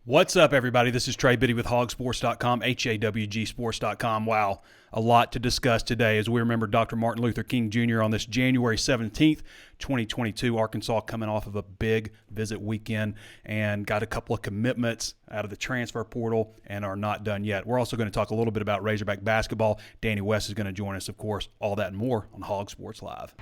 What's up, everybody? This is Trey Biddy with HawgSports.com, HawgSports.com. Wow, a lot to discuss today as we remember Dr. Martin Luther King Jr. on this January 17th, 2022. Arkansas coming off of a big visit weekend and got a couple of commitments out of the transfer portal and are not done yet. We're also going to talk a little bit about Razorback basketball. Danny West is going to join us, of course. All that and more on Hog Sports Live.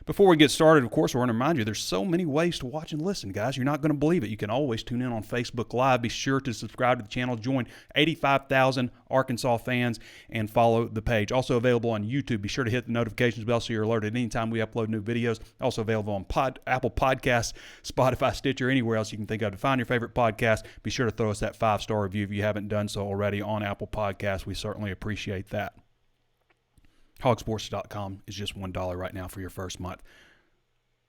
Before we get started, of course, I want to remind you there's so many ways to watch and listen, guys. You're not going to believe it. You can always tune in on Facebook Live. Be sure to subscribe to the channel, join 85,000 Arkansas fans, and follow the page. Also available on YouTube. Be sure to hit the notifications bell so you're alerted anytime we upload new videos. Also available on Apple Podcasts, Spotify, Stitcher, anywhere else you can think of to find your favorite podcast. Be sure to throw us that 5-star review if you haven't done so already on Apple Podcasts. We certainly appreciate that. HawgSports.com is just $1 right now for your first month.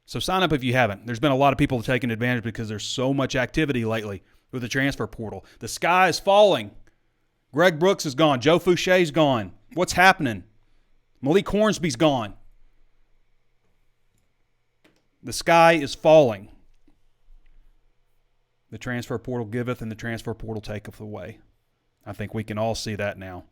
So sign up if you haven't. There's been a lot of people taking advantage because there's so much activity lately with the transfer portal. The sky is falling. Greg Brooks is gone. Joe Fouche's gone. What's happening? Malik Hornsby's gone. The sky is falling. The transfer portal giveth and the transfer portal taketh away. I think we can all see that now.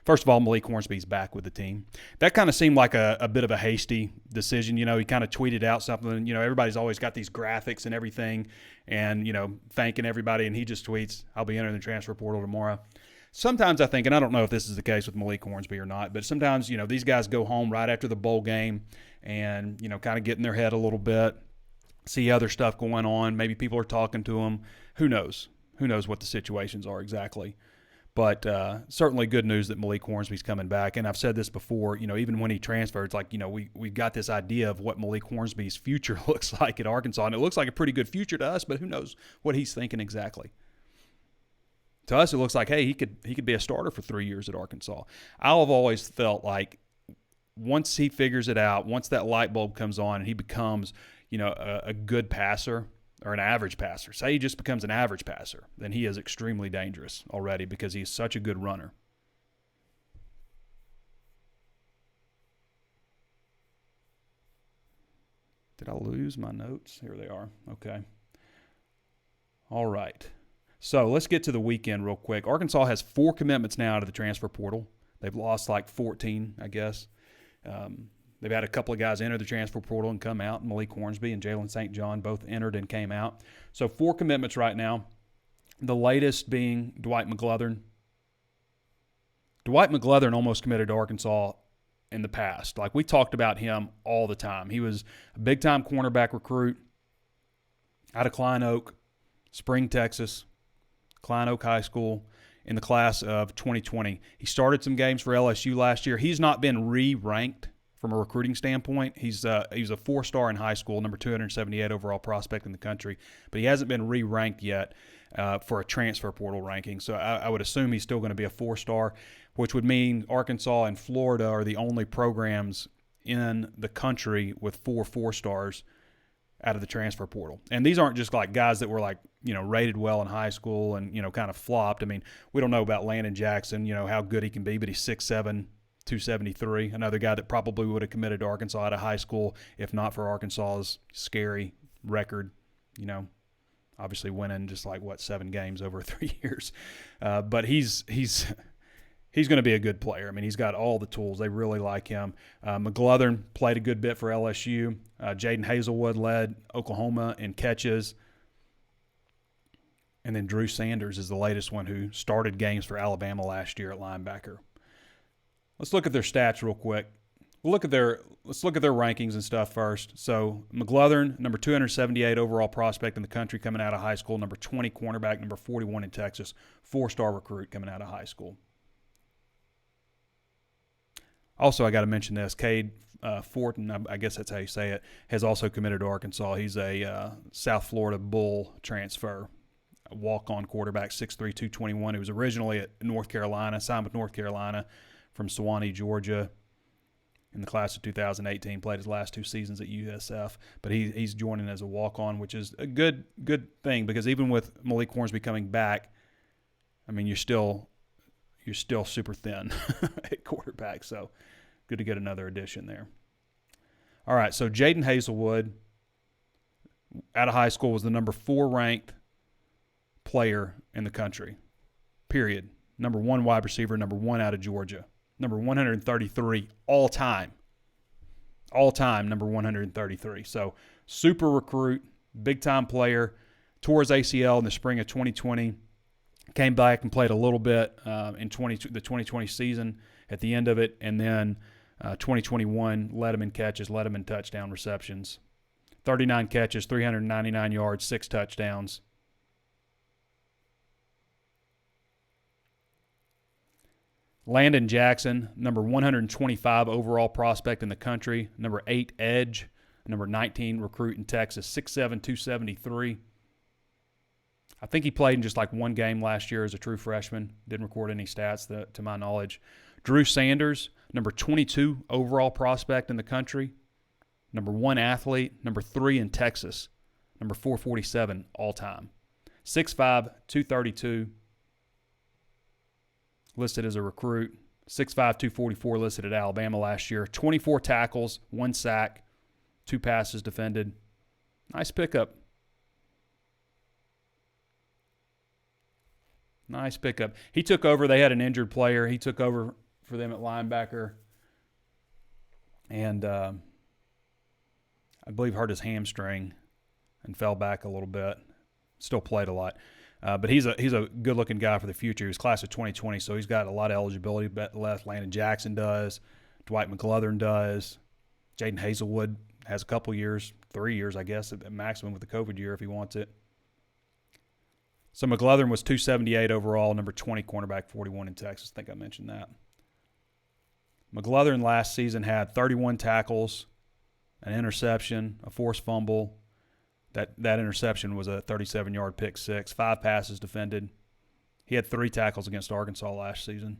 First of all, Malik Hornsby's back with the team. That kind of seemed like a bit of a hasty decision. You know, he kind of tweeted out something. You know, everybody's always got these graphics and everything and, you know, thanking everybody. And he just tweets, I'll be entering the transfer portal tomorrow. Sometimes I think, and I don't know if this is the case with Malik Hornsby or not, but sometimes, you know, these guys go home right after the bowl game and, you know, kind of get in their head a little bit, see other stuff going on. Maybe people are talking to them. Who knows? Who knows what the situations are exactly? But certainly good news that Malik Hornsby's coming back. And I've said this before, you know, even when he transferred, it's like, you know, we got this idea of what Malik Hornsby's future looks like at Arkansas. And it looks like a pretty good future to us, but who knows what he's thinking exactly. To us, it looks like, hey, he could be a starter for 3 years at Arkansas. I've always felt like once he figures it out, once that light bulb comes on and he becomes, you know, a good passer, or an average passer. Say he just becomes an average passer, then he is extremely dangerous already because he's such a good runner. Did I lose my notes? Here they are. Okay. All right. So let's get to the weekend real quick. Arkansas has 4 commitments now out of the transfer portal. They've lost like 14, I guess. They've had a couple of guys enter the transfer portal and come out. Malik Hornsby and Jalen St. John both entered and came out. So 4 commitments right now. The latest being Dwight Mcluthron. Dwight Mcluthron almost committed to Arkansas in the past. Like, we talked about him all the time. He was a big-time cornerback recruit out of Klein Oak, Spring, Texas, Klein Oak High School in the class of 2020. He started some games for LSU last year. He's not been re-ranked from a recruiting standpoint. He was a 4-star in high school, number 278 overall prospect in the country, but he hasn't been re-ranked yet for a transfer portal ranking. So I would assume he's still going to be a 4-star, which would mean Arkansas and Florida are the only programs in the country with 4 4-stars out of the transfer portal. And these aren't just like guys that were like, you know, rated well in high school and, you know, kind of flopped. I mean, we don't know about Landon Jackson, you know, how good he can be, but he's 6'7", 273, another guy that probably would have committed to Arkansas out of high school if not for Arkansas's scary record, you know, obviously winning just like, 7 games over 3 years. But he's going to be a good player. I mean, he's got all the tools. They really like him. Mcluthron played a good bit for LSU. Jaden Hazelwood led Oklahoma in catches. And then Drew Sanders is the latest one who started games for Alabama last year at linebacker. Let's look at their stats real quick. Let's look at their rankings and stuff first. So Mcluthron, number 278 overall prospect in the country coming out of high school, number 20 cornerback, number 41 in Texas, 4-star recruit coming out of high school. Also, I got to mention this. Cade Fortin, I guess that's how you say it, has also committed to Arkansas. He's a South Florida Bull transfer, a walk-on quarterback, 6'3", 221. He was originally at North Carolina, signed with North Carolina from Sewanee, Georgia, in the class of 2018. Played his last 2 seasons at USF, but he's joining as a walk-on, which is a good thing because even with Malik Hornsby coming back, I mean, you're still super thin at quarterback. So Good to get another addition there. All right, so Jaden Hazelwood, out of high school, was the number 4 ranked player in the country, period. Number 1 wide receiver, number 1 out of Georgia. Number 133 all time. All time, number 133. So super recruit, big-time player, tore his ACL in the spring of 2020, came back and played a little bit in the 2020 season at the end of it, and then 2021 led him in catches, led him in touchdown receptions. 39 catches, 399 yards, 6 touchdowns. Landon Jackson, number 125 overall prospect in the country, number 8 edge, number 19 recruit in Texas, 6'7", 273. I think he played in just like one game last year as a true freshman. Didn't record any stats to my knowledge. Drew Sanders, number 22 overall prospect in the country, number 1 athlete, number 3 in Texas, number 447 all time. 6'5", 232. Listed as a recruit, 6'5", 244 listed at Alabama last year. 24 tackles, 1 sack, 2 passes defended. Nice pickup. Nice pickup. He took over. They had an injured player. He took over for them at linebacker. And I believe hurt his hamstring and fell back a little bit. Still played a lot. But he's a good-looking guy for the future. He was class of 2020, so he's got a lot of eligibility left. Landon Jackson does. Dwight Mcluthron does. Jaden Hazelwood has a couple years, 3 years, I guess, at maximum with the COVID year if he wants it. So Mcluthron was 278 overall, number 20 cornerback, 41 in Texas. I think I mentioned that. Mcluthron last season had 31 tackles, an interception, a forced fumble. That interception was a 37-yard pick six, 5 passes defended. He had 3 tackles against Arkansas last season.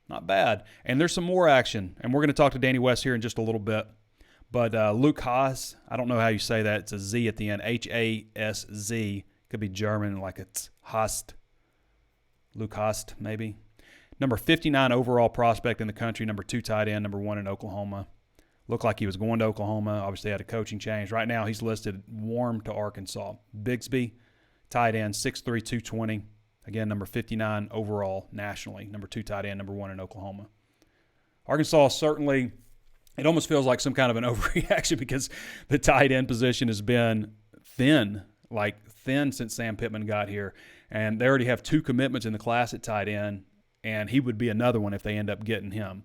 Not bad. And there's some more action, and we're going to talk to Danny West here in just a little bit. But Luke Haas, I don't know how you say that. It's a Z at the end, H-A-S-Z. Could be German, like it's Hast. Luke Hast, maybe. Number 59 overall prospect in the country, number 2 tight end, number 1 in Oklahoma. Looked like he was going to Oklahoma. Obviously had a coaching change. Right now he's listed warm to Arkansas. Bigsby, tight end, 6'3", 220. Again, number 59 overall nationally. Number 2 tight end, number 1 in Oklahoma. Arkansas certainly, it almost feels like some kind of an overreaction because the tight end position has been thin since Sam Pittman got here. And they already have 2 commitments in the class at tight end, and he would be another one if they end up getting him.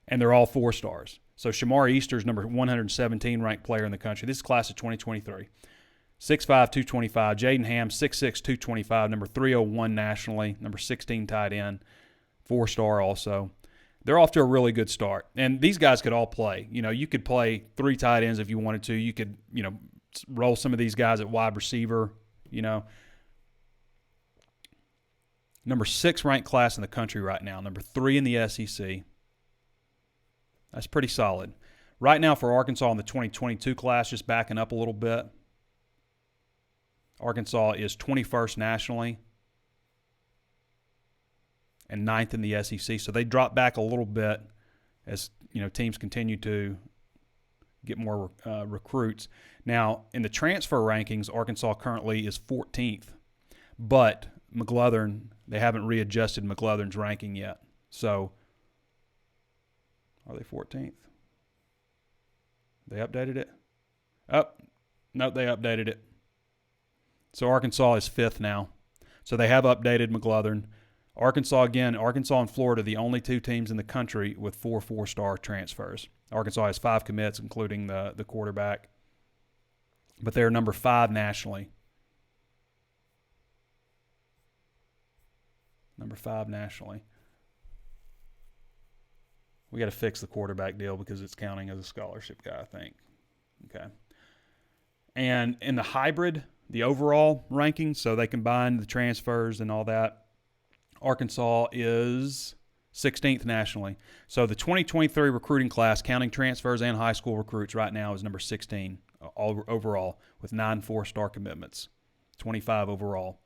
And they're all 4 stars. So Shamar Easter's number 117 ranked player in the country. This is class of 2023. 6'5", 225. Jaden Ham, 6'6", 225, number 301 nationally, number 16 tight end, 4-star also. They're off to a really good start. And these guys could all play. You know, you could play 3 tight ends if you wanted to. You could, roll some of these guys at wide receiver, Number 6 ranked class in the country right now, number 3 in the SEC. That's pretty solid. Right now for Arkansas in the 2022 class, just backing up a little bit, Arkansas is 21st nationally and 9th in the SEC. So they drop back a little bit as teams continue to get more recruits. Now, in the transfer rankings, Arkansas currently is 14th. But Mcluthron, they haven't readjusted Mcluthron's ranking yet. So are they 14th? They updated it? Oh, no, they updated it. So Arkansas is 5th now. So they have updated Mcluthron. Arkansas and Florida, the only 2 teams in the country with 4 4-star transfers. Arkansas has 5 commits, including the quarterback. But they're number 5 nationally. Number 5 nationally. We got to fix the quarterback deal because it's counting as a scholarship guy, I think. Okay. And in the hybrid, the overall ranking, so they combine the transfers and all that, Arkansas is 16th nationally. So the 2023 recruiting class, counting transfers and high school recruits right now, is number 16 overall with 9 4-star commitments, 25 overall.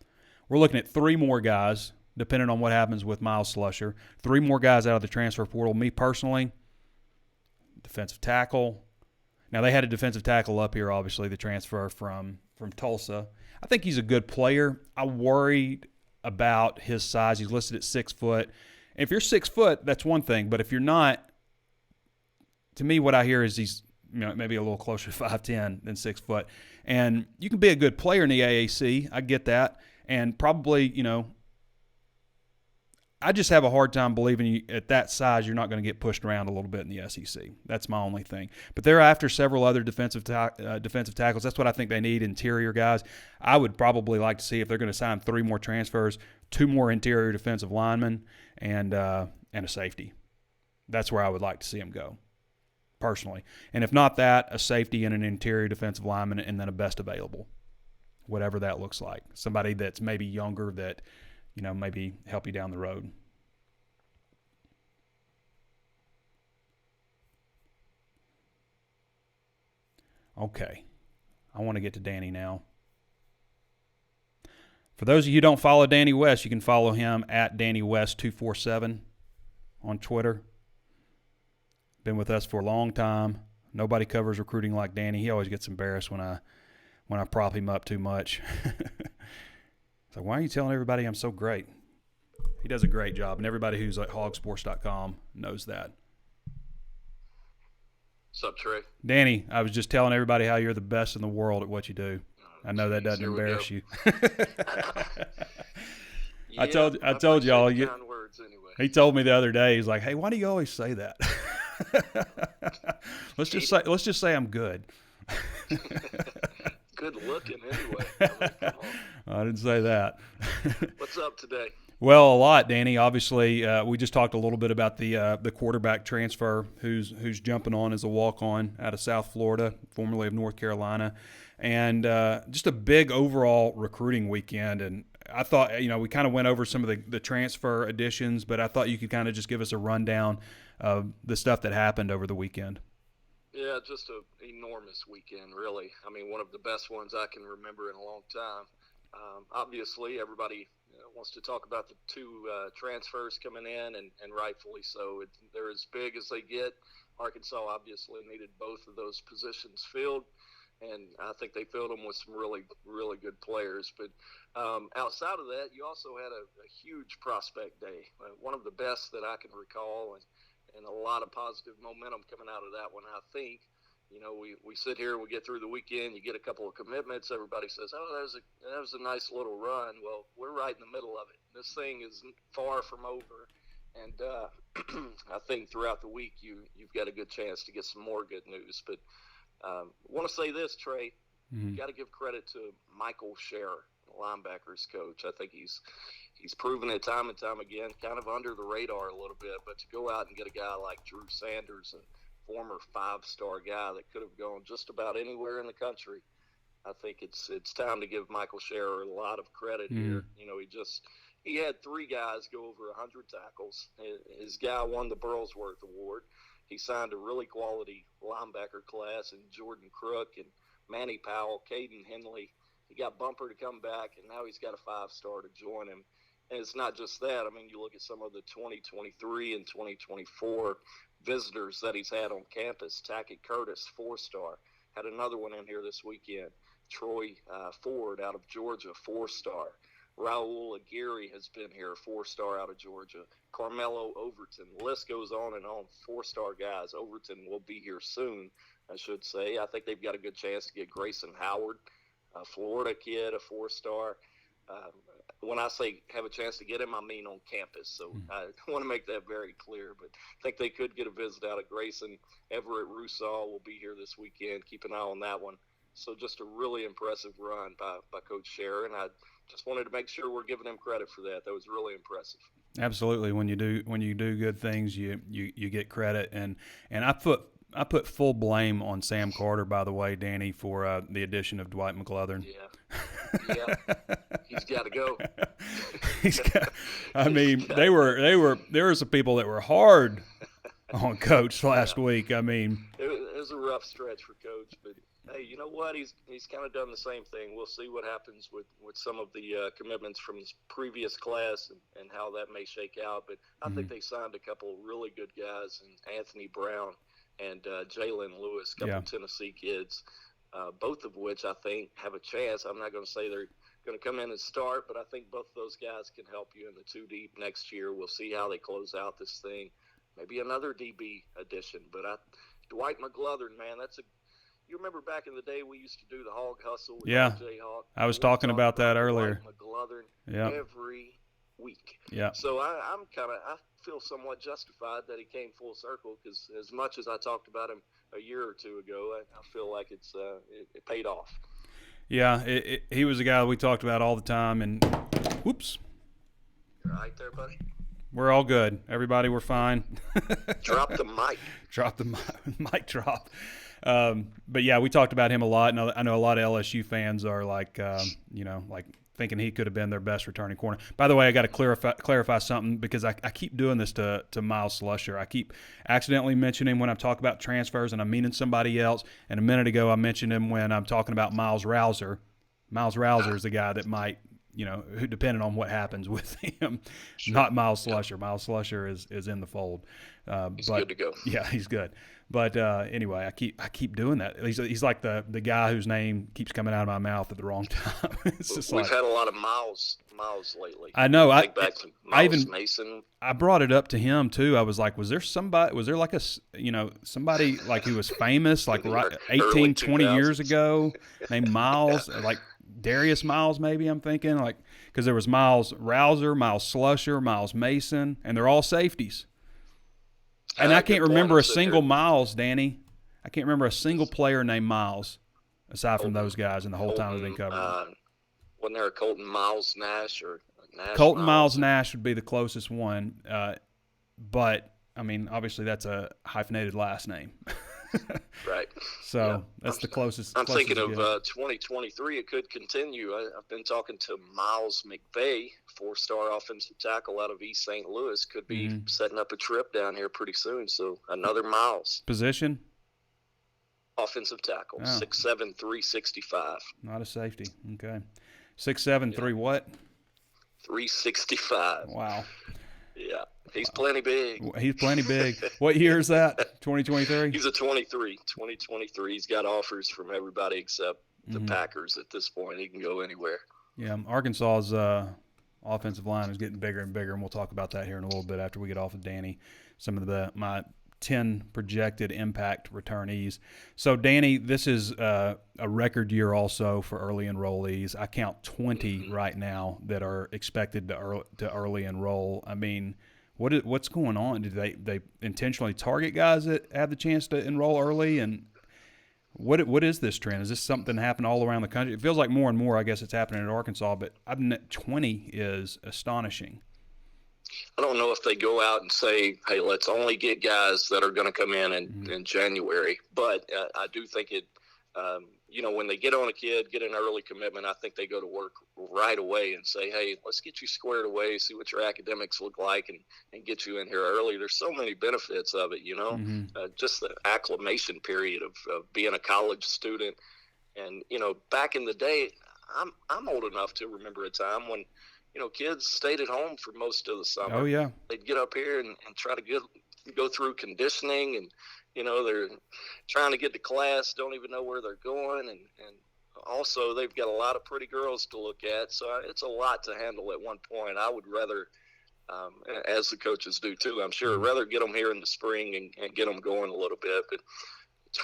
We're looking at 3 more guys depending on what happens with Miles Slusher. 3 more guys out of the transfer portal. Me personally, defensive tackle. Now, they had a defensive tackle up here, obviously, the transfer from Tulsa. I think he's a good player. I'm worried about his size. He's listed at 6 foot. If you're 6 foot, that's one thing. But if you're not, to me, what I hear is he's maybe a little closer to 5'10" than 6 foot. And you can be a good player in the AAC. I get that. And probably, I just have a hard time believing you, at that size you're not going to get pushed around a little bit in the SEC. That's my only thing. But they're after several other defensive tackles. That's what I think they need, interior guys. I would probably like to see, if they're going to sign 3 more transfers, 2 more interior defensive linemen and a safety. That's where I would like to see them go, personally. And if not that, a safety and an interior defensive lineman, and then a best available, whatever that looks like. Somebody that's maybe younger that, maybe help you down the road. Okay. I want to get to Danny now. For those of you who don't follow Danny West, you can follow him at DannyWest247 on Twitter. Been with us for a long time. Nobody covers recruiting like Danny. He always gets embarrassed when I prop him up too much. So why are you telling everybody I'm so great? He does a great job, and everybody who's at HawgSports.com knows that. What's up, Trey? Danny, I was just telling everybody how you're the best in the world at what you do. I know that doesn't embarrass you. I told y'all. Words anyway. He told me the other day. He's like, "Hey, why do you always say that?" Let's just say I'm good. Good looking anyway. I didn't say that. What's up today? Well, a lot, Danny. Obviously, we just talked a little bit about the quarterback transfer who's jumping on as a walk-on out of South Florida, formerly of North Carolina, and just a big overall recruiting weekend. And I thought, we kind of went over some of the transfer additions, but I thought you could kind of just give us a rundown of the stuff that happened over the weekend. Yeah, just an enormous weekend, really. I mean, one of the best ones I can remember in a long time. Obviously, everybody wants to talk about the 2 transfers coming in, and rightfully so. They're as big as they get. Arkansas obviously needed both of those positions filled, and I think they filled them with some really, really good players. But outside of that, you also had a huge prospect day, one of the best that I can recall, and a lot of positive momentum coming out of that one, I think. We sit here and we get through the weekend, you get a couple of commitments, everybody says, oh, that was a nice little run. Well, we're right in the middle of it. This thing is far from over, and I think throughout the week you've got a good chance to get some more good news. But I want to say this, Trey, you got to give credit to Michael Scherer, the linebackers coach. I think he's proven it time and time again, kind of under the radar a little bit, but to go out and get a guy like Drew Sanders, and former 5-star guy that could have gone just about anywhere in the country, I think it's time to give Michael Scherer a lot of credit here. He had 3 guys go over 100 tackles. His guy won the Burlsworth Award. He signed a really quality linebacker class in Jordan Crook and Manny Powell, Caden Henley. He got Bumper to come back, and now he's got a 5-star to join him. And it's not just that. I mean, you look at some of the 2023 and 2024 visitors that he's had on campus. Tackett Curtis, 4-star. Had another one in here this weekend. Troy Ford out of Georgia, 4-star. Raul Aguirre has been here, 4-star out of Georgia. Carmelo Overton. The list goes on and on. 4-star guys. Overton will be here soon, I should say. I think they've got a good chance to get Grayson Howard, a Florida kid, a 4-star. When I say have a chance to get him, I mean on campus. So I want to make that very clear. But I think they could get a visit out of Grayson. Everett Russo will be here this weekend. Keep an eye on that one. So just a really impressive run by Coach Scherer, and I just wanted to make sure we're giving him credit for that. That was really impressive. Absolutely. When you do good things, you get credit, and I put full blame on Sam Carter, by the way, Danny, for the addition of Dwight Mcluthron. Yeah, he's got to go. There were some people that were hard on Coach last week. I mean, it was a rough stretch for Coach, but hey, you know what? He's kind of done the same thing. We'll see what happens with some of the commitments from this previous class and how that may shake out. But I think they signed a couple of really good guys, and Anthony Brown and Jalen Lewis, a couple of Tennessee kids, both of which I think have a chance. I'm not going to say they're going to come in and start, but I think both of those guys can help you in the 2 deep next year. We'll see how they close out this thing. Maybe another DB addition, but Dwight Mcluthron, man, you remember back in the day we used to do the Hog Hustle with Jayhawk. I was talking about that earlier. Dwight Mcluthron every week. Yeah. So I feel somewhat justified that he came full circle, because as much as I talked about him a year or two ago, I feel like it paid off. Yeah, he was a guy we talked about all the time, and whoops. You all right there, buddy? We're all good. Everybody, we're fine. Drop the mic. Drop the mic drop. But yeah, we talked about him a lot, and I know a lot of LSU fans are like, like thinking he could have been their best returning corner. By the way, I got to clarify something, because I keep doing this to Miles Slusher. I keep accidentally mentioning him when I'm talking about transfers, and I'm meaning somebody else. And a minute ago, I mentioned him when I'm talking about Miles Rouser. Miles Rouser is the guy that might, who depending on what happens with him, not Miles Slusher. Yep. Miles Slusher is in the fold. He's good to go. Yeah, he's good. But anyway, I keep doing that. He's like the guy whose name keeps coming out of my mouth at the wrong time. We've had a lot of Miles lately. I know. I think back to Miles Mason. I brought it up to him too. I was like, was there like a somebody like who was famous like 18, 20 years ago named Miles, like Darius Miles maybe, I'm thinking, like, because there was Miles Rouser, Miles Slusher, Miles Mason, and they're all safeties. And I can't remember a single Miles, Danny. I can't remember a single player named Miles aside from those guys in the whole time we've been covering. Wasn't there a Colton Miles Nash or Nash? Colton Miles Nash would be the closest one. But, I mean, obviously that's a hyphenated last name. Right. So that's the closest. I'm thinking of 2023. It could continue. I've been talking to Miles McVay, 4-star offensive tackle out of East St. Louis. Could be setting up a trip down here pretty soon. So another Miles. Position? Offensive tackle, 6'7", 365. Not a safety. Okay. 6'7", 3 what? 365. Wow. Yeah. He's plenty big. He's plenty big. What year is that? 2023? He's a 2023. He's got offers from everybody except the Packers at this point. He can go anywhere. Yeah, Arkansas's offensive line is getting bigger and bigger, and we'll talk about that here in a little bit after we get off of Danny. Some of my 10 projected impact returnees. So, Danny, this is a record year also for early enrollees. I count 20 right now that are expected to early enroll. I mean, what's going on? Did they intentionally target guys that have the chance to enroll early? And what is this trend? Is this something happening all around the country? It feels like more and more, I guess, it's happening in Arkansas, but 20 is astonishing. I don't know if they go out and say, hey, let's only get guys that are going to come in January. But I do think it, when they get on a kid, get an early commitment, I think they go to work right away and say, hey, let's get you squared away, see what your academics look like, and get you in here early. There's so many benefits of it, just the acclimation period of being a college student. And, back in the day, I'm old enough to remember a time when, kids stayed at home for most of the summer. Oh, yeah. They'd get up here and try to go through conditioning, and, they're trying to get to class, don't even know where they're going. And also they've got a lot of pretty girls to look at. So it's a lot to handle at one point. I would rather, as the coaches do too, I'm sure, rather get them here in the spring and get them going a little bit. But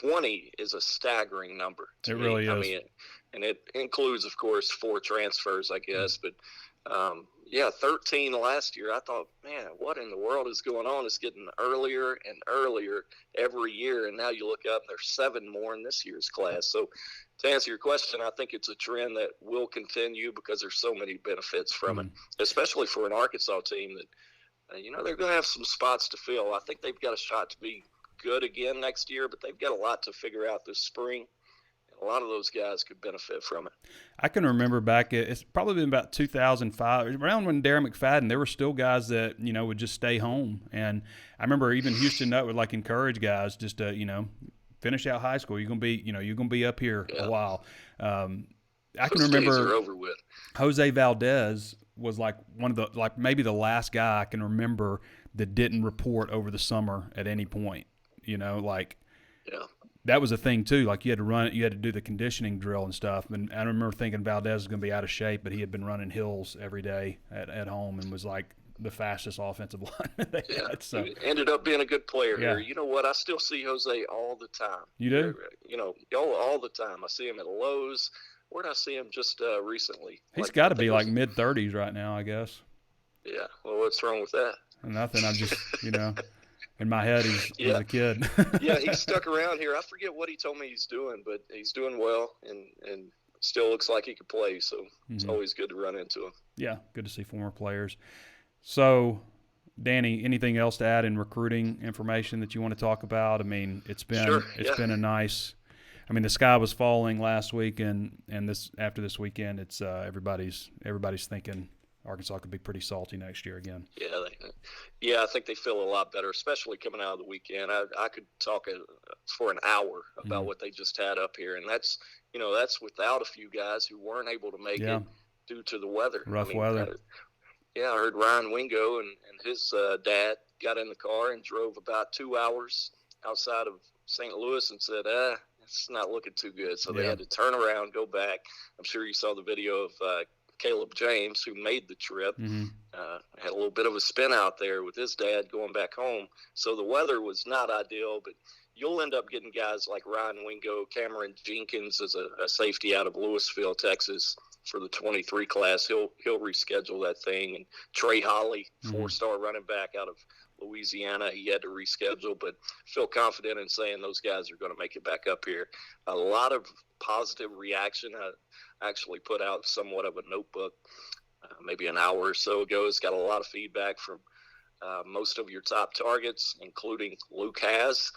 20 is a staggering number to me. Really is. I mean, and it includes, of course, 4 transfers, I guess. But, 13 last year. I thought, man, what in the world is going on? It's getting earlier and earlier every year. And now you look up, there's 7 more in this year's class. So to answer your question, I think it's a trend that will continue because there's so many benefits from it, especially for an Arkansas team that, they're going to have some spots to fill. I think they've got a shot to be good again next year, but they've got a lot to figure out this spring. A lot of those guys could benefit from it. I can remember back, it's probably been about 2005, around when Darren McFadden, there were still guys that, would just stay home. And I remember even Houston Nutt would encourage guys just to, finish out high school. You're gonna be up here a while. I can Those remember days are over with. Jose Valdez was like maybe the last guy I can remember that didn't report over the summer at any point. That was a thing too. Like you had to do the conditioning drill and stuff. And I remember thinking Valdez was going to be out of shape, but he had been running hills every day at home and was like the fastest offensive lineman they had. So he ended up being a good player here. You know what? I still see Jose all the time. You do? All the time. I see him at Lowe's. Where did I see him just recently? He's got to be like mid-30s right now, I guess. Yeah. Well, what's wrong with that? Nothing. I'm just, in my head, he's a kid. Yeah, he's stuck around here. I forget what he told me he's doing, but he's doing well and still looks like he could play. So it's always good to run into him. Yeah, good to see former players. So, Danny, anything else to add in recruiting information that you want to talk about? I mean, it's been been a nice. I mean, the sky was falling last week, and after this weekend, it's everybody's thinking Arkansas could be pretty salty next year again. I think they feel a lot better, especially coming out of the weekend. I could talk for an hour about what they just had up here, and that's without a few guys who weren't able to make it due to the weather. Rough weather. I heard Ryan Wingo and his dad got in the car and drove about 2 hours outside of St. Louis and said, it's not looking too good. So they had to turn around, go back. I'm sure you saw the video of Caleb James, who made the trip. Had a little bit of a spin out there with his dad going back home. So the weather was not ideal, but you'll end up getting guys like Ryan Wingo, Cameron Jenkins as a safety out of Louisville, Texas, for the 23 class. He'll reschedule that thing. And Trey Holly, 4-star running back out of Louisiana, he had to reschedule, but feel confident in saying those guys are going to make it back up here. A lot of positive reaction. I actually put out somewhat of a notebook maybe an hour or so ago. It's got a lot of feedback from most of your top targets, including Luke Haas,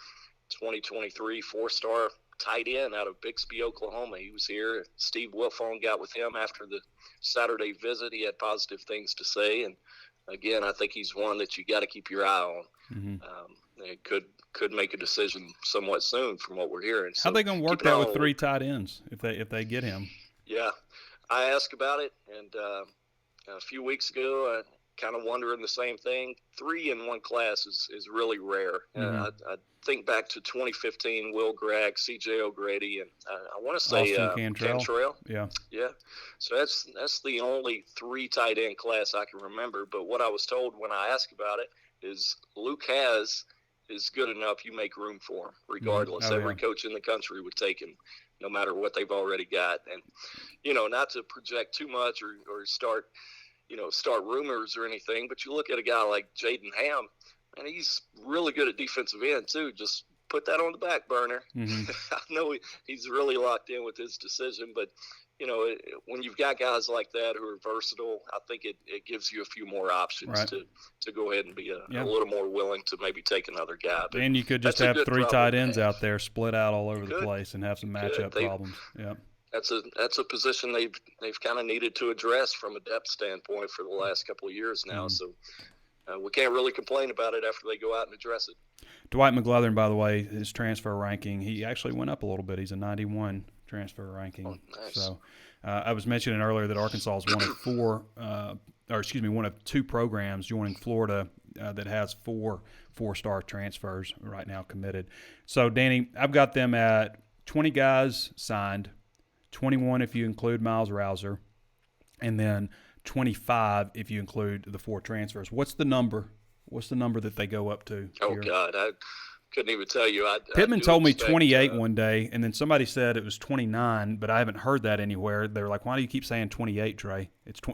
2023 4-star tight end out of Bixby, Oklahoma. He was here. Steve Wilfong got with him after the Saturday visit. He had positive things to say, and again, I think he's one that you got to keep your eye on. They could make a decision somewhat soon, from what we're hearing. So how are they going to work that with 3 tight ends if they get him? Yeah, I asked about it, and a few weeks ago, I kind of wondering the same thing. 3 in one class is really rare. I think back to 2015, Will Gregg, C.J. O'Grady, and I want to say Cantrell. Yeah. So that's the only 3 tight end class I can remember. But what I was told when I asked about it is Luke Haas is good enough. You make room for him, regardless. Every coach in the country would take him, no matter what they've already got. And not to project too much or start rumors or anything, but you look at a guy like Jaden Ham, and he's really good at defensive end too. Just put that on the back burner. I know he's really locked in with his decision, but when you've got guys like that who are versatile, I think it gives you a few more options to go ahead and be a little more willing to maybe take another guy. But and you could just have 3 tight ends out there split out all over the place and have some matchup problems. Yeah. That's a position they've kind of needed to address from a depth standpoint for the last couple of years now. So we can't really complain about it after they go out and address it. Dwight Mcluthron, by the way, his transfer ranking, he actually went up a little bit. He's a 91 transfer ranking. Oh, nice. So I was mentioning earlier that Arkansas is one of 2 programs joining Florida that has 4 4-star transfers right now committed. So, Danny, I've got them at 20 guys signed, 21 if you include Miles Rouser, and then 25 if you include the 4 transfers. What's the number? What's the number that they go up to? Oh, here? God, I couldn't even tell you. Pittman told me 28 one day, and then somebody said it was 29, but I haven't heard that anywhere. They were like, why do you keep saying 28, Trey?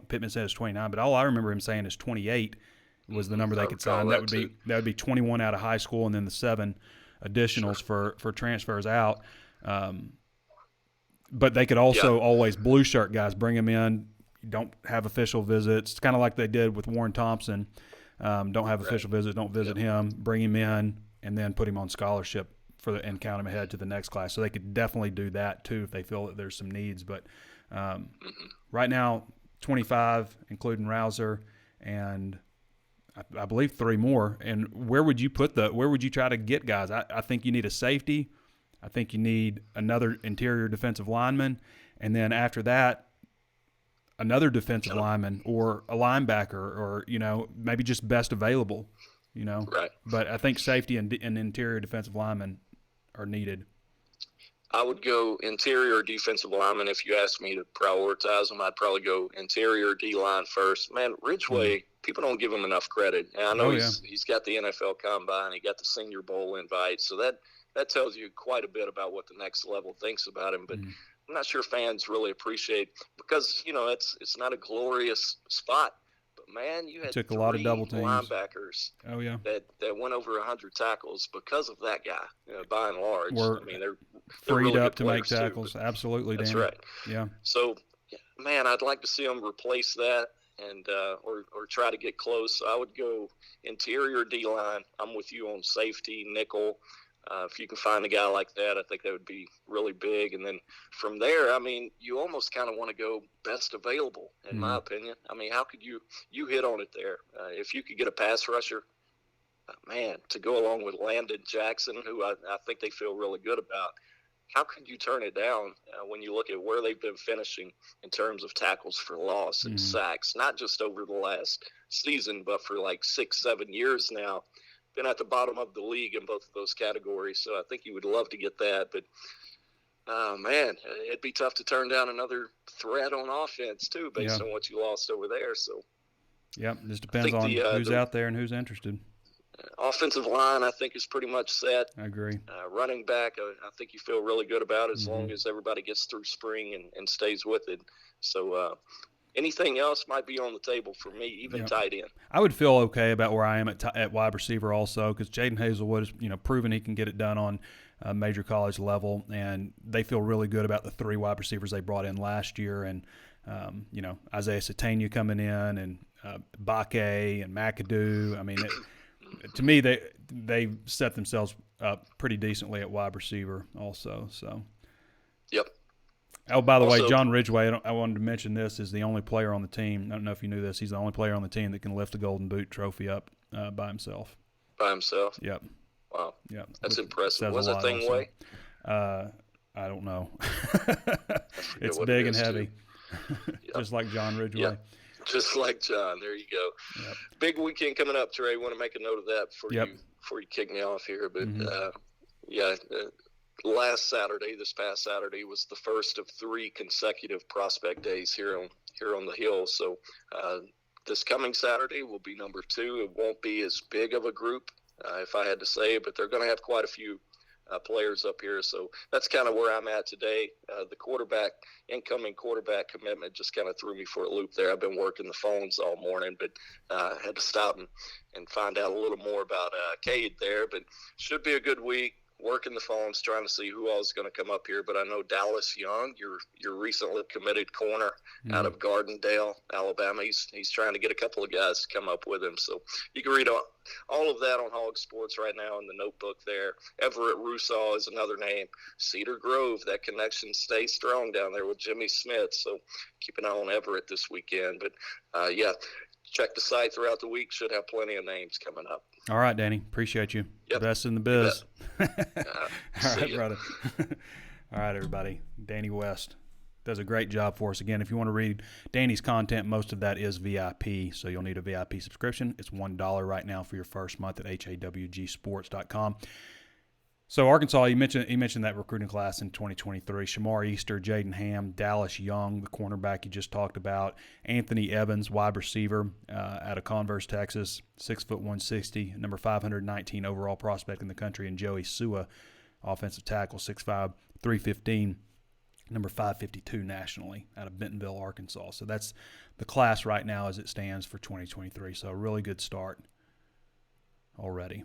Pittman said it's 29, but all I remember him saying is 28 was the number they could sign. That would be 21 out of high school, and then the 7 additionals for transfers out. But they could also always blue shirt guys, bring them in. Don't have official visits. It's kind of like they did with Warren Thompson. Don't have official visits. Don't visit him. Bring him in, and then put him on scholarship and count him ahead to the next class. So they could definitely do that too if they feel that there's some needs. But right now, 25, including Rouser, and I believe 3 more. And where would you try to get guys? I think you need a safety, I think you need another interior defensive lineman, and then after that, another defensive lineman or a linebacker, or maybe just best available. Right. But I think safety and interior defensive linemen are needed. I would go interior defensive lineman. If you asked me to prioritize them, I'd probably go interior D-line first. Man, Ridgeway, people don't give him enough credit. And I know he's got the NFL Combine. He got the Senior Bowl invite. So that tells you quite a bit about what the next level thinks about him. But I'm not sure fans really appreciate, because, it's not a glorious spot. But, man, you had took a lot of double teams. Linebackers that went over 100 tackles because of that guy, by and large. They're freed really up to make too, tackles. Absolutely, Danny. Danny. That's right. Yeah. So, man, I'd like to see them replace that and or try to get close. I would go interior D-line. I'm with you on safety, nickel. If you can find a guy like that, I think that would be really big. And then from there, you almost kind of want to go best available, in my opinion. How could you hit on it there? If you could get a pass rusher, man, to go along with Landon Jackson, who I think they feel really good about, how could you turn it down when you look at where they've been finishing in terms of tackles for loss and sacks, not just over the last season, but for like 6-7 years now? Been at the bottom of the league in both of those categories, so I think you would love to get that. But, man, it'd be tough to turn down another threat on offense, too, based on what you lost over there. So, just depends on who's out there and who's interested. Offensive line, I think, is pretty much set. I agree. Running back, I think you feel really good about as long as everybody gets through spring and stays with it. So, anything else might be on the table for me, even tight end. I would feel okay about where I am at wide receiver also, because Jaden Hazelwood has proven he can get it done on a major college level, and they feel really good about the 3 wide receivers they brought in last year, and Isaiah Satania coming in, and Bakke and McAdoo. To me, they set themselves up pretty decently at wide receiver also. So. Yep. Oh, by the way, John Ridgeway, I wanted to mention this, is the only player on the team. I don't know if you knew this. He's the only player on the team that can lift a Golden Boot trophy up by himself. By himself? Yep. Wow. Yep. That's impressive. What's that thing weigh? I don't know. It's big and heavy, just like John Ridgeway. Yep. Just like John. There you go. Yep. Big weekend coming up, Trey. Want to make a note of that before you kick me off here. But, this past Saturday, was the first of 3 consecutive prospect days here on the Hill. So this coming Saturday will be number 2. It won't be as big of a group, if I had to say, but they're going to have quite a few players up here. So that's kind of where I'm at today. The incoming quarterback commitment just kind of threw me for a loop there. I've been working the phones all morning, but had to stop and find out a little more about Cade there. But should be a good week. Working the phones, trying to see who all is going to come up here. But I know Dallas Young, your recently committed corner out of Gardendale, Alabama. He's trying to get a couple of guys to come up with him. So you can read all of that on HawgSports right now in the notebook there. Everett Russo is another name. Cedar Grove, that connection stays strong down there with Jimmy Smith. So keep an eye on Everett this weekend. But, check the site throughout the week. Should have plenty of names coming up. All right, Danny. Appreciate you. Yep. Best in the biz. All right, brother. All right, everybody. Danny West does a great job for us. Again, if you want to read Danny's content, most of that is VIP, so you'll need a VIP subscription. It's $1 right now for your first month at HAWGsports.com. So Arkansas, you mentioned that recruiting class in 2023. Shamar Easter, Jaden Ham, Dallas Young, the cornerback you just talked about, Anthony Evans, wide receiver out of Converse, Texas, 6', 160, number 519 overall prospect in the country, and Joey Sua, offensive tackle, 6'5", 315, number 552 nationally out of Bentonville, Arkansas. So that's the class right now as it stands for 2023. So a really good start already.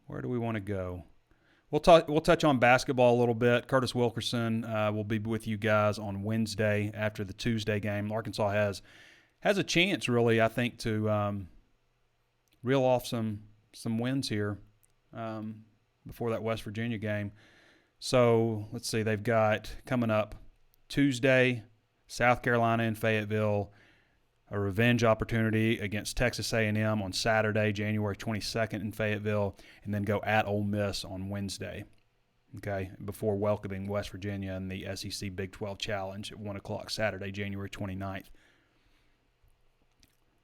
Where do we want to go? We'll touch on basketball a little bit. Curtis Wilkerson will be with you guys on Wednesday after the Tuesday game. Arkansas has a chance, really, I think, to reel off some wins here before that West Virginia game. So let's see. They've got coming up Tuesday, South Carolina in Fayetteville, a revenge opportunity against Texas A&M on Saturday, January 22nd in Fayetteville, and then go at Ole Miss on Wednesday, okay, before welcoming West Virginia in the SEC Big 12 Challenge at 1 o'clock Saturday, January 29th.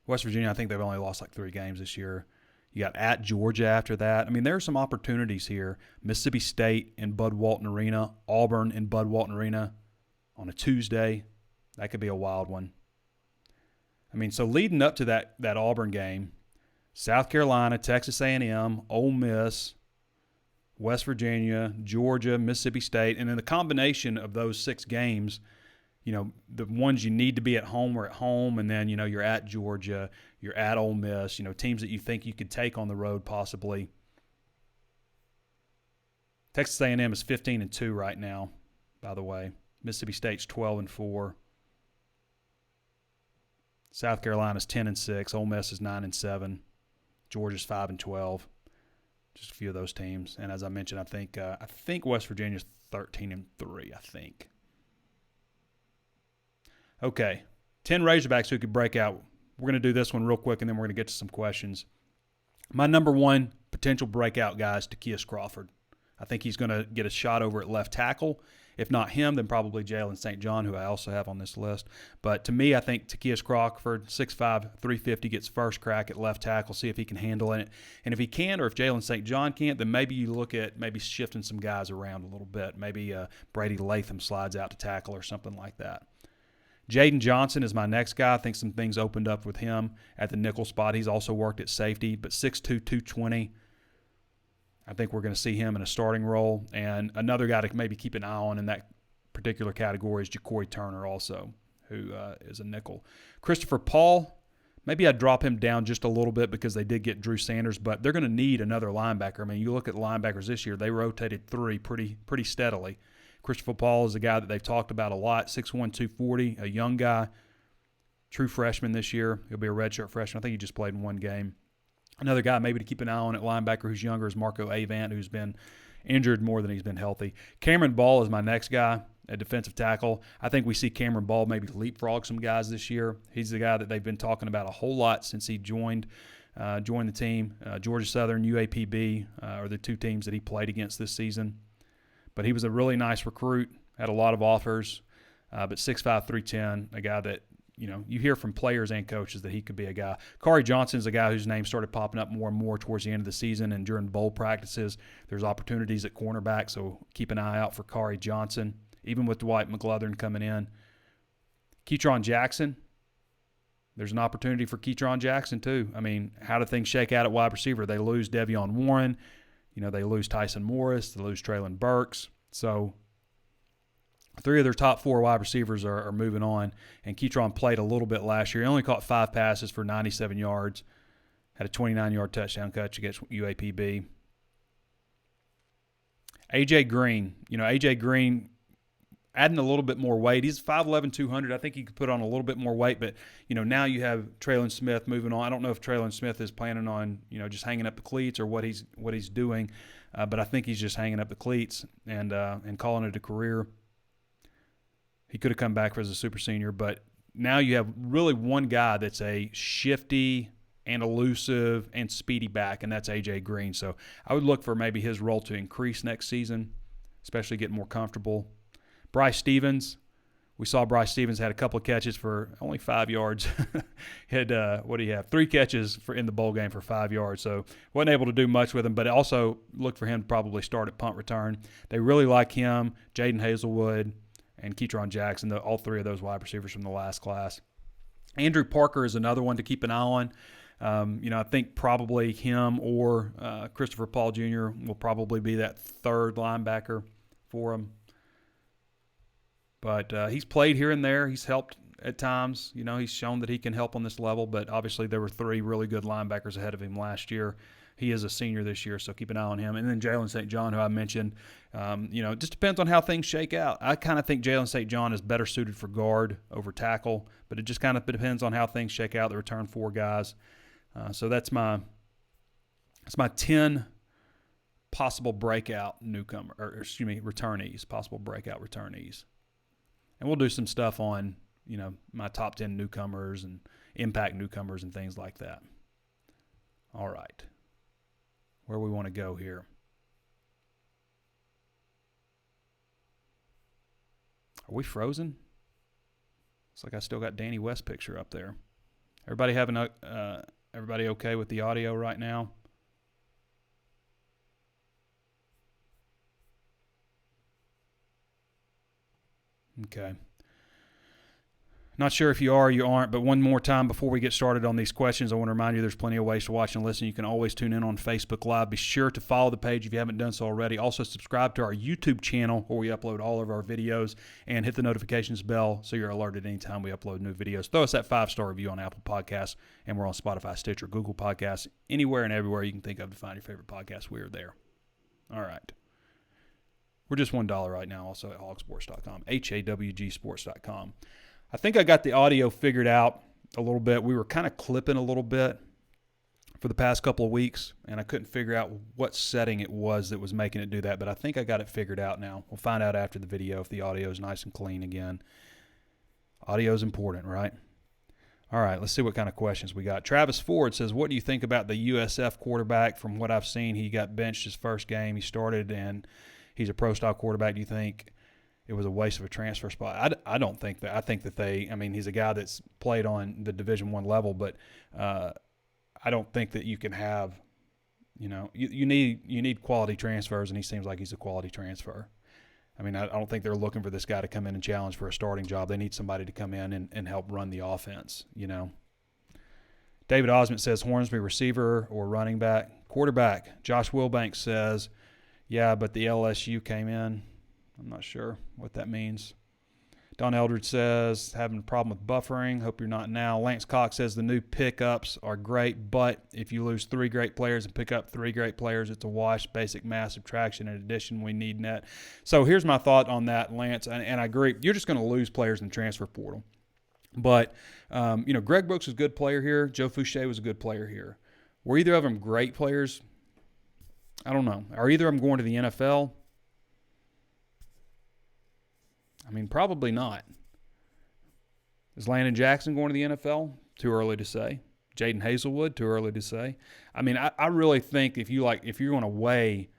West Virginia, I think they've only lost like 3 games this year. You got at Georgia after that. I mean, there are some opportunities here. Mississippi State in Bud Walton Arena, Auburn in Bud Walton Arena on a Tuesday. That could be a wild one. I mean, so leading up to that Auburn game, South Carolina, Texas A&M, Ole Miss, West Virginia, Georgia, Mississippi State, and then the combination of those 6 games, you know, the ones you need to be at home are at home, and then, you know, you're at Georgia, you're at Ole Miss, you know, teams that you think you could take on the road possibly. Texas A&M is 15-2 right now, by the way. Mississippi State's 12-4. South Carolina's 10-6. Ole Miss is 9-7. Georgia's 5-12. Just a few of those teams. And as I mentioned, I think West Virginia's 13-3. I think. Okay, 10 Razorbacks who could break out. We're going to do this one real quick, and then we're going to get to some questions. My number one potential breakout guy is Takias Crawford. I think he's going to get a shot over at left tackle. If not him, then probably Jalen St. John, who I also have on this list. But to me, I think Takias Crawford, 6'5", 350, gets first crack at left tackle, see if he can handle it. And if he can, or if Jalen St. John can't, then maybe you look at maybe shifting some guys around a little bit. Maybe Brady Latham slides out to tackle or something like that. Jaden Johnson is my next guy. I think some things opened up with him at the nickel spot. He's also worked at safety, but 6'2", 220. I think we're going to see him in a starting role. And another guy to maybe keep an eye on in that particular category is Jakoy Turner also, who is a nickel. Christopher Paul, maybe I'd drop him down just a little bit because they did get Drew Sanders, but they're going to need another linebacker. I mean, you look at the linebackers this year, they rotated 3 pretty steadily. Christopher Paul is a guy that th've talked about a lot, 6'1", 240, a young guy, true freshman this year. He'll be a redshirt freshman. I think he just played in 1 game. Another guy maybe to keep an eye on at linebacker who's younger is Marco Avant, who's been injured more than he's been healthy. Cameron Ball is my next guy at defensive tackle. I think we see Cameron Ball maybe leapfrog some guys this year. He's the guy that they've been talking about a whole lot since he joined the team. Georgia Southern, UAPB are the 2 teams that he played against this season. But he was a really nice recruit, had a lot of offers, but 6'5", 310, a guy that, you know, you hear from players and coaches that he could be a guy. Kari Johnson's a guy whose name started popping up more and more towards the end of the season and during bowl practices. There's opportunities at cornerback, so keep an eye out for Kari Johnson, even with Dwight Mcluthron coming in. Keytron Jackson, there's an opportunity for Keytron Jackson too. I mean, how do things shake out at wide receiver? They lose Devion Warren. You know, they lose Tyson Morris. They lose Traylon Burks. So 3 of their top 4 wide receivers are moving on. And Keytron played a little bit last year. He only caught 5 passes for 97 yards. Had a 29-yard touchdown catch against UAPB. A.J. Green. You know, A.J. Green adding a little bit more weight. He's 5'11", 200. I think he could put on a little bit more weight. But, you know, now you have Traylon Smith moving on. I don't know if Traylon Smith is planning on, you know, just hanging up the cleats or what he's doing. But I think he's just hanging up the cleats and calling it a career. He could have come back as a super senior. But now you have really one guy that's a shifty and elusive and speedy back, and that's A.J. Green. So I would look for maybe his role to increase next season, especially getting more comfortable. Bryce Stevens, we saw Bryce Stevens had a couple of catches for only 5 yards. Had, 3 catches in the bowl game for 5 yards. So wasn't able to do much with him, but also looked for him to probably start at punt return. They really like him, Jaden Hazelwood, and Keytron Jackson, all 3 of those wide receivers from the last class. Andrew Parker is another one to keep an eye on. I think probably him or Christopher Paul Jr. will probably be that 3rd linebacker for him. But he's played here and there. He's helped at times. You know, he's shown that he can help on this level. But obviously there were 3 really good linebackers ahead of him last year. He is a senior this year, so keep an eye on him. And then Jalen St. John, who I mentioned, it just depends on how things shake out. I kind of think Jalen St. John is better suited for guard over tackle, but it just kind of depends on how things shake out, the return 4 guys. So that's my 10 possible breakout returnees, possible breakout returnees. And we'll do some stuff on, my top 10 newcomers and impact newcomers and things like that. All right. Where we want to go here. Are we frozen? Looks like I still got Danny West picture up there. Everybody everybody okay with the audio right now? Okay. Not sure if you are or you aren't, but one more time before we get started on these questions, I want to remind you there's plenty of ways to watch and listen. You can always tune in on Facebook Live. Be sure to follow the page if you haven't done so already. Also, subscribe to our YouTube channel where we upload all of our videos, and hit the notifications bell so you're alerted anytime we upload new videos. Throw us that 5-star review on Apple Podcasts, and we're on Spotify, Stitcher, Google Podcasts, anywhere and everywhere you can think of to find your favorite podcast. We are there. All right. We're just $1 right now also at HawgSports.com, HAWGsports.com. I think I got the audio figured out a little bit. We were kind of clipping a little bit for the past couple of weeks, and I couldn't figure out what setting it was that was making it do that, but I think I got it figured out now. We'll find out after the video if the audio is nice and clean again. Audio is important, right? All right, let's see what kind of questions we got. Travis Ford says, what do you think about the USF quarterback? From what I've seen, he got benched his first game. He started, and he's a pro-style quarterback. Do you think it was a waste of a transfer spot? I don't think that. I think that he's a guy that's played on the Division I level, but I don't think that you can have, you need quality transfers, and he seems like he's a quality transfer. I mean, I don't think they're looking for this guy to come in and challenge for a starting job. They need somebody to come in and help run the offense, David Osment says Hornsby receiver or running back. Quarterback, Josh Wilbanks says, yeah, but the LSU came in. I'm not sure what that means. Don Eldridge says, having a problem with buffering. Hope you're not now. Lance Cox says the new pickups are great, but if you lose 3 great players and pick up 3 great players, it's a wash. Basic math subtraction. In addition, we need net. So here's my thought on that, Lance, and I agree. You're just going to lose players in the transfer portal. But, Greg Brooks was a good player here. Joe Fouché was a good player here. Were either of them great players? I don't know. Are either of them going to the NFL? I mean, probably not. Is Landon Jackson going to the NFL? Too early to say. Jaden Hazelwood? Too early to say. I mean, I really think if you're going to weigh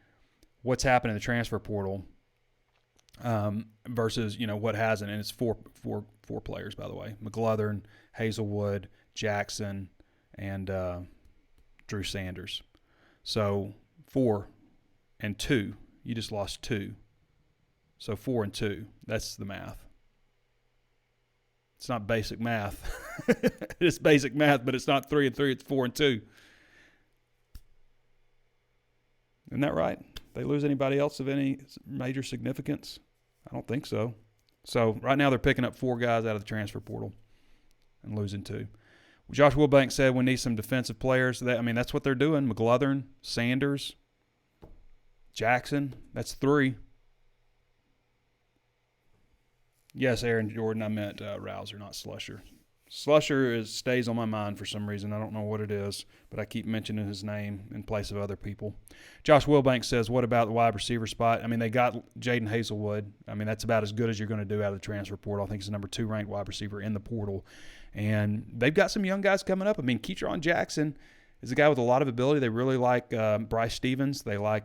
what's happened in the transfer portal versus what hasn't, and it's four players, by the way: McLuthern, Hazelwood, Jackson, and Drew Sanders. So 4 and 2. You just lost 2. So 4 and 2. That's the math. It's not basic math. It's basic math, but it's not 3 and 3. It's 4 and 2. Isn't that right? They lose anybody else of any major significance? I don't think so. So right now they're picking up 4 guys out of the transfer portal and losing 2. Josh Wilbanks said we need some defensive players. That's what they're doing. McLuthern, Sanders, Jackson. That's 3. Yes, Aaron Jordan, I meant Rouser, not Slusher. Slusher stays on my mind for some reason. I don't know what it is, but I keep mentioning his name in place of other people. Josh Wilbanks says, what about the wide receiver spot? I mean, they got Jaden Hazelwood. I mean, that's about as good as you're going to do out of the transfer portal. I think he's the number 2 ranked wide receiver in the portal. And they've got some young guys coming up. I mean, Keytron Jackson is a guy with a lot of ability. They really like Bryce Stevens. They like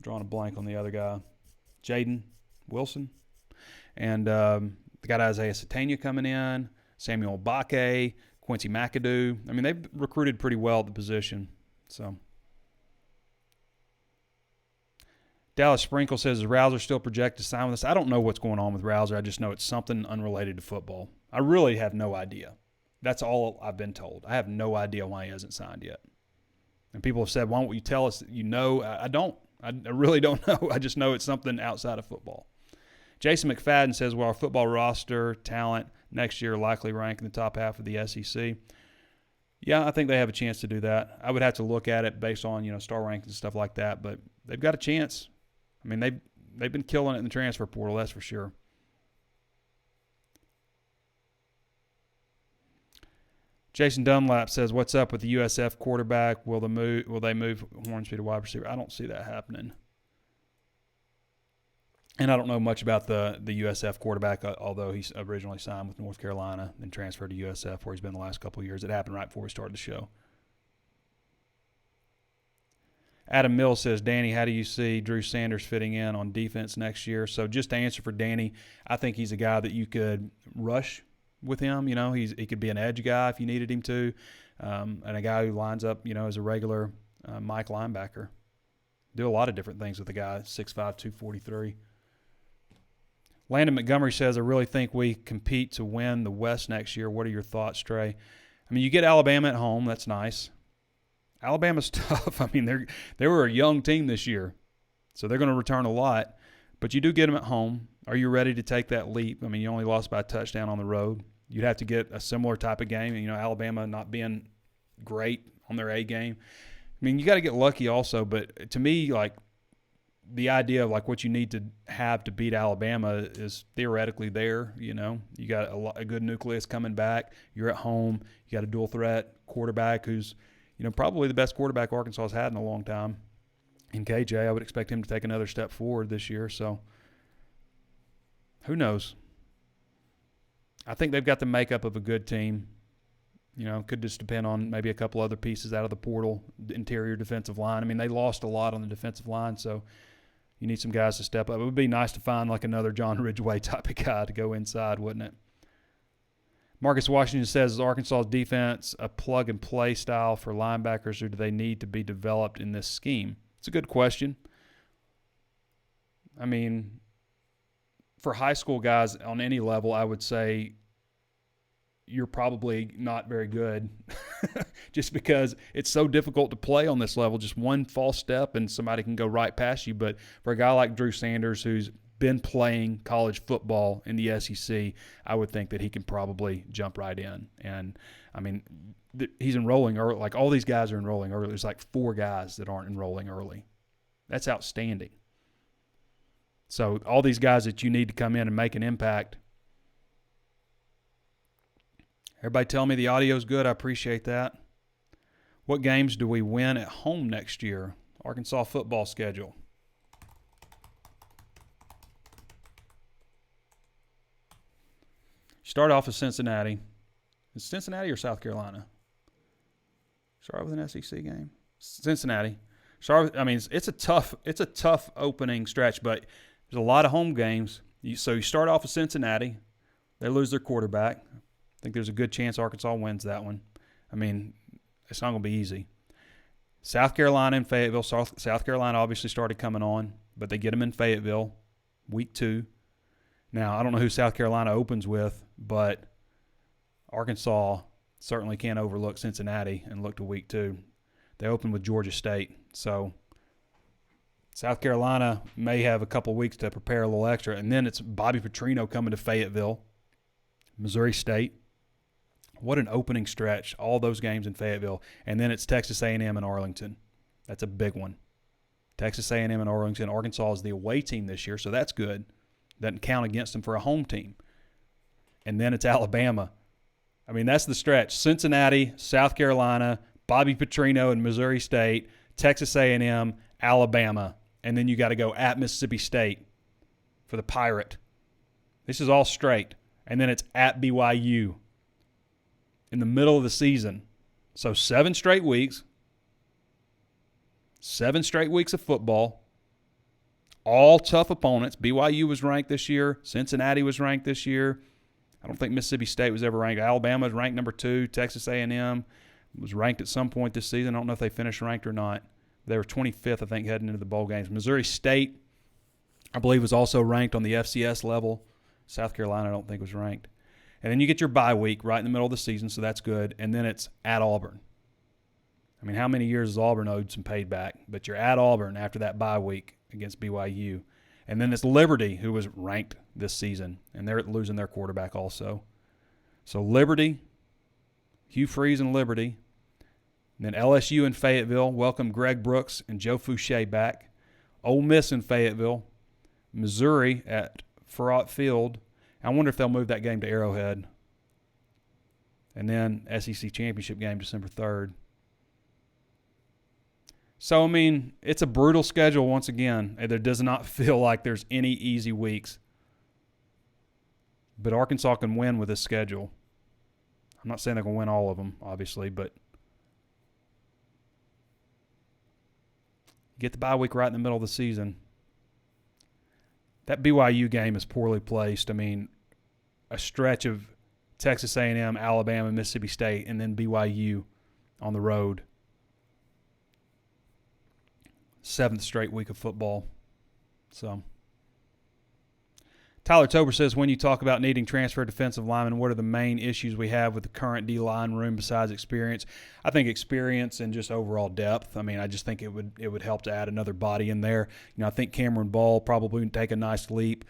drawing a blank on the other guy, Jaden Wilson. And they got Isaiah Satania coming in, Samuel Bakke, Quincy McAdoo. I mean, they've recruited pretty well at the position. So Dallas Sprinkle says, is Rouser still projected to sign with us? I don't know what's going on with Rouser. I just know it's something unrelated to football. I really have no idea. That's all I've been told. I have no idea why he hasn't signed yet. And people have said, why don't you tell us that you know? I don't. I really don't know. I just know it's something outside of football. Jason McFadden says, well, our football roster talent next year likely rank in the top half of the SEC. Yeah, I think they have a chance to do that. I would have to look at it based on, star rankings and stuff like that, but they've got a chance. I mean, they've been killing it in the transfer portal, that's for sure. Jason Dunlap says, what's up with the USF quarterback? Will they move Hornsby to wide receiver? I don't see that happening. And I don't know much about the USF quarterback, although he's originally signed with North Carolina and transferred to USF, where he's been the last couple of years. It happened right before we started the show. Adam Mills says, Danny, how do you see Drew Sanders fitting in on defense next year? So just to answer for Danny, I think he's a guy that you could rush with him. You know, he could be an edge guy if you needed him to, and a guy who lines up, you know, as a regular Mike linebacker. Do a lot of different things with a guy 6'5", 243. Landon Montgomery says, I really think we compete to win the West next year. What are your thoughts, Trey? I mean, you get Alabama at home. That's nice. Alabama's tough. I mean, they were a young team this year, so they're going to return a lot. But you do get them at home. Are you ready to take that leap? I mean, you only lost by a touchdown on the road. You'd have to get a similar type of game. You know, Alabama not being great on their A game. I mean, you got to get lucky also. But to me, like, the idea of, like, what you need to have to beat Alabama is theoretically there. You know, you got a good nucleus coming back. You're at home. You got a dual threat quarterback who's, you know, probably the best quarterback Arkansas has had in a long time. In KJ, I would expect him to take another step forward this year. So, who knows? I think they've got the makeup of a good team. You know, could just depend on maybe a couple other pieces out of the portal, the interior defensive line. I mean, they lost a lot on the defensive line, so you need some guys to step up. It would be nice to find like another John Ridgeway type of guy to go inside, wouldn't it? Marcus Washington says, is Arkansas's defense a plug-and-play style for linebackers, or do they need to be developed in this scheme? It's a good question. I mean, for high school guys on any level, I would say you're probably not very good just because it's so difficult to play on this level. Just one false step and somebody can go right past you. But for a guy like Drew Sanders, who's been playing college football in the SEC, I would think that he can probably jump right in. And, I mean, he's enrolling early. Like, all these guys are enrolling early. There's like 4 guys that aren't enrolling early. That's outstanding. So all these guys that you need to come in and make an impact. Everybody tell me the audio's good. I appreciate that. What games do we win at home next year? Arkansas football schedule. Start off with Cincinnati. Is Cincinnati or South Carolina? Start with an SEC game. Cincinnati. I mean, it's a tough opening stretch, but there's a lot of home games. So you start off with Cincinnati. They lose their quarterback. I think there's a good chance Arkansas wins that one. I mean, it's not going to be easy. South Carolina and Fayetteville. South Carolina obviously started coming on, but they get them in Fayetteville week 2. Now, I don't know who South Carolina opens with, but Arkansas certainly can't overlook Cincinnati and look to week 2. They open with Georgia State. So South Carolina may have a couple weeks to prepare a little extra. And then it's Bobby Petrino coming to Fayetteville, Missouri State. What an opening stretch, all those games in Fayetteville. And then it's Texas A&M and Arlington. That's a big one. Texas A&M and Arlington. Arkansas is the away team this year, so that's good. Doesn't count against them for a home team. And then it's Alabama. I mean, that's the stretch. Cincinnati, South Carolina, Bobby Petrino and Missouri State, Texas A&M, Alabama. And then you got to go at Mississippi State for the Pirate. This is all straight. And then it's at BYU in the middle of the season. So 7 straight weeks. 7 straight weeks of football. All tough opponents. BYU was ranked this year. Cincinnati was ranked this year. I don't think Mississippi State was ever ranked. Alabama was ranked number 2. Texas A&M was ranked at some point this season. I don't know if they finished ranked or not. They were 25th, I think, heading into the bowl games. Missouri State, I believe, was also ranked on the FCS level. South Carolina, I don't think, was ranked. And then you get your bye week right in the middle of the season, so that's good. And then it's at Auburn. I mean, how many years has Auburn owed some paid back? But you're at Auburn after that bye week against BYU. And then it's Liberty, who was ranked this season, and they're losing their quarterback also. So Liberty, Hugh Freeze and Liberty. And then LSU and Fayetteville welcome Greg Brooks and Joe Fouché back. Ole Miss in Fayetteville. Missouri at Farragut Field. I wonder if they'll move that game to Arrowhead. And then SEC Championship game December 3rd. So, I mean, it's a brutal schedule once again. There does not feel like there's any easy weeks. But Arkansas can win with this schedule. I'm not saying they're going to win all of them, obviously, but get the bye week right in the middle of the season. That BYU game is poorly placed. I mean, a stretch of Texas A&M, Alabama, Mississippi State, and then BYU on the road. 7th straight week of football. So, Tyler Tober says, when you talk about needing transfer defensive linemen, what are the main issues we have with the current D-line room besides experience? I think experience and just overall depth. I mean, I just think it would help to add another body in there. I think Cameron Ball probably would take a nice leap.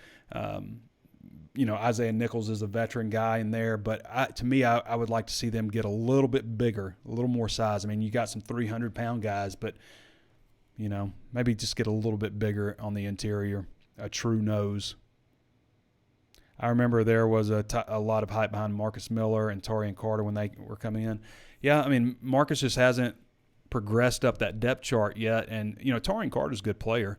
Isaiah Nichols is a veteran guy in there, but to me, I would like to see them get a little bit bigger, a little more size. I mean, you got some 300-pound guys, but maybe just get a little bit bigger on the interior, a true nose. I remember there was a lot of hype behind Marcus Miller and Torian Carter when they were coming in. Yeah, I mean, Marcus just hasn't progressed up that depth chart yet, and Torian Carter's a good player.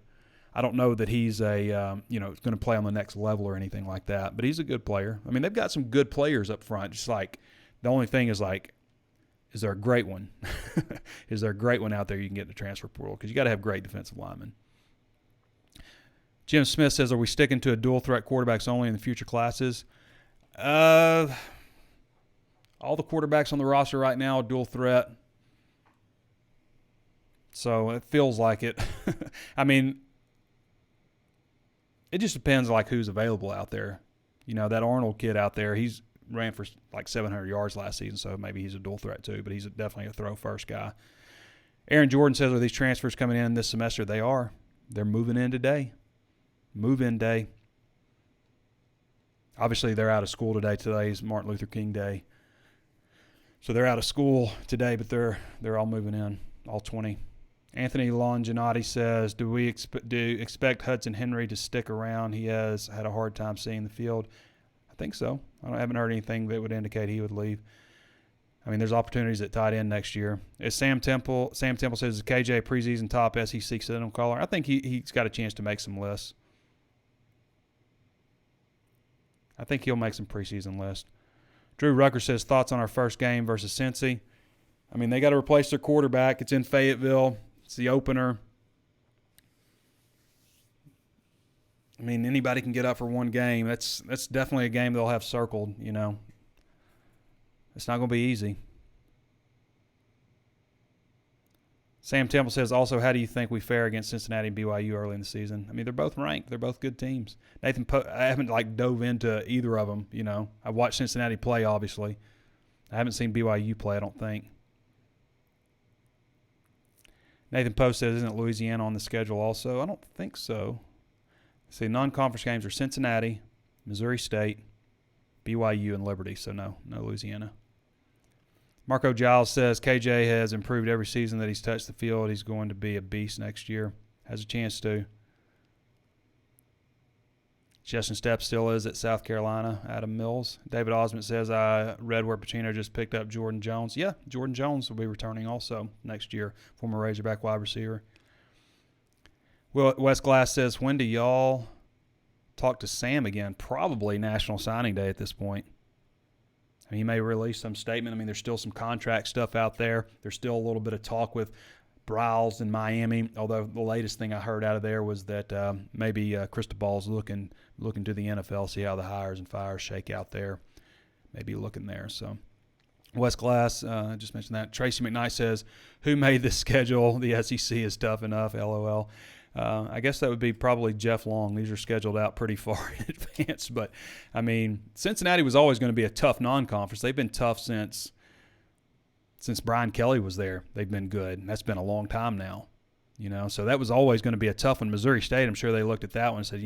I don't know that he's going to play on the next level or anything like that, but he's a good player. I mean, they've got some good players up front. Just like the only thing is is there a great one? Is there a great one out there you can get in the transfer portal? Because you got to have great defensive linemen. Jim Smith says, are we sticking to a dual-threat quarterbacks only in the future classes? All the quarterbacks on the roster right now are dual-threat. So it feels like it. I mean, it just depends who's available out there. That Arnold kid out there, he's ran for 700 yards last season, so maybe he's a dual threat too, but he's definitely a throw-first guy. Aaron Jordan says, are these transfers coming in this semester? They are. They're moving in today. Move-in day. Obviously, they're out of school today. Today is Martin Luther King Day. So they're out of school today, but they're all moving in, all 20. Anthony Longinati says, do we expect Hudson Henry to stick around? He has had a hard time seeing the field. I think so. I haven't heard anything that would indicate he would leave. I mean, there's opportunities at tight end next year. As Sam Temple says, is KJ preseason top SEC signal caller? I think he's got a chance to make some lists. I think he'll make some preseason lists. Drew Rucker says, thoughts on our first game versus Cincy? I mean, they got to replace their quarterback. It's in Fayetteville. It's the opener. I mean, anybody can get up for one game. That's definitely a game they'll have circled, It's not going to be easy. Sam Temple says, also, how do you think we fare against Cincinnati and BYU early in the season? I mean, they're both ranked. They're both good teams. I haven't dove into either of them, I've watched Cincinnati play, obviously. I haven't seen BYU play, I don't think. Nathan Post says, isn't Louisiana on the schedule also? I don't think so. See, non-conference games are Cincinnati, Missouri State, BYU, and Liberty. So no Louisiana. Marco Giles says, KJ has improved every season that he's touched the field. He's going to be a beast next year. Has a chance to. Justin Stepp still is at South Carolina. Adam Mills. David Osmond says, I read where Pacino just picked up Jordan Jones. Yeah, Jordan Jones will be returning also next year, former Razorback wide receiver. Wes Glass says, when do y'all talk to Sam again? Probably National Signing Day at this point. I mean, he may release some statement. I mean, there's still some contract stuff out there. There's still a little bit of talk with Bryles in Miami, although the latest thing I heard out of there was that maybe Cristobal's looking to the NFL, see how the hires and fires shake out there. Maybe looking there. So, Wes Glass, I just mentioned that. Tracy McKnight says, who made this schedule? The SEC is tough enough, LOL. I guess that would be probably Jeff Long. These are scheduled out pretty far in advance. But, I mean, Cincinnati was always going to be a tough non-conference. They've been tough since Brian Kelly was there. They've been good. And that's been a long time now. So that was always going to be a tough one. Missouri State, I'm sure they looked at that one and said,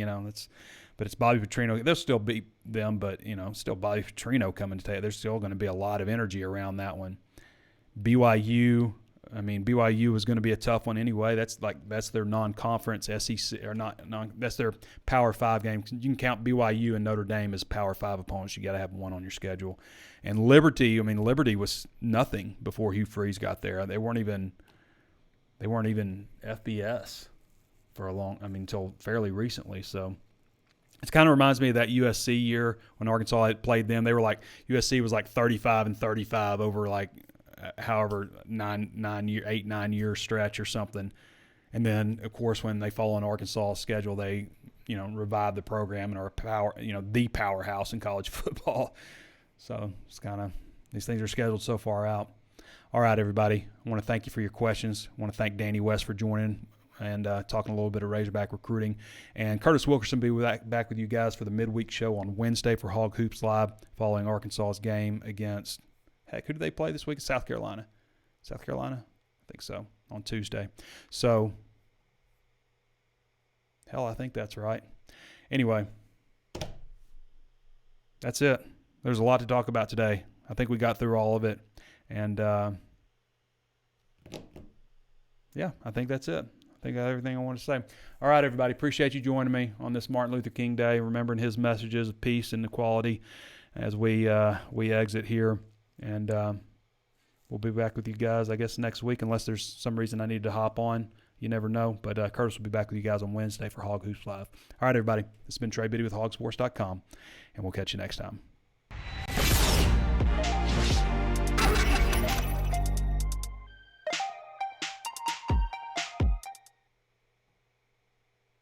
but it's Bobby Petrino. They'll still beat them, but, still Bobby Petrino coming to take it. There's still going to be a lot of energy around that one. BYU was going to be a tough one anyway. That's their non-conference SEC or that's their Power 5 game. You can count BYU and Notre Dame as Power 5 opponents. You got to have one on your schedule. And Liberty was nothing before Hugh Freeze got there. They they weren't even FBS for until fairly recently. So it kind of reminds me of that USC year when Arkansas had played them. They were like, USC was like 35-35 over like however 8-9 year stretch or something. And then, of course, when they fall on Arkansas' schedule, they, revive the program and are the powerhouse in college football. So it's kind of, these things are scheduled so far out. All right, everybody. I want to thank you for your questions. I want to thank Danny West for joining and talking a little bit of Razorback recruiting. And Curtis Wilkerson will be back with you guys for the midweek show on Wednesday for Hog Hoops Live, following Arkansas's game against, who do they play this week? South Carolina. South Carolina? I think so, on Tuesday. So, I think that's right. Anyway, that's it. There's a lot to talk about today. I think we got through all of it. And, I think that's it. I think I got everything I want to say. All right, everybody. Appreciate you joining me on this Martin Luther King Day, remembering his messages of peace and equality as we exit here. And we'll be back with you guys, I guess, next week, unless there's some reason I need to hop on. You never know. But Curtis will be back with you guys on Wednesday for Hog Hoops Live. All right, everybody. This has been Trey Biddy with HawgSports.com, and we'll catch you next time.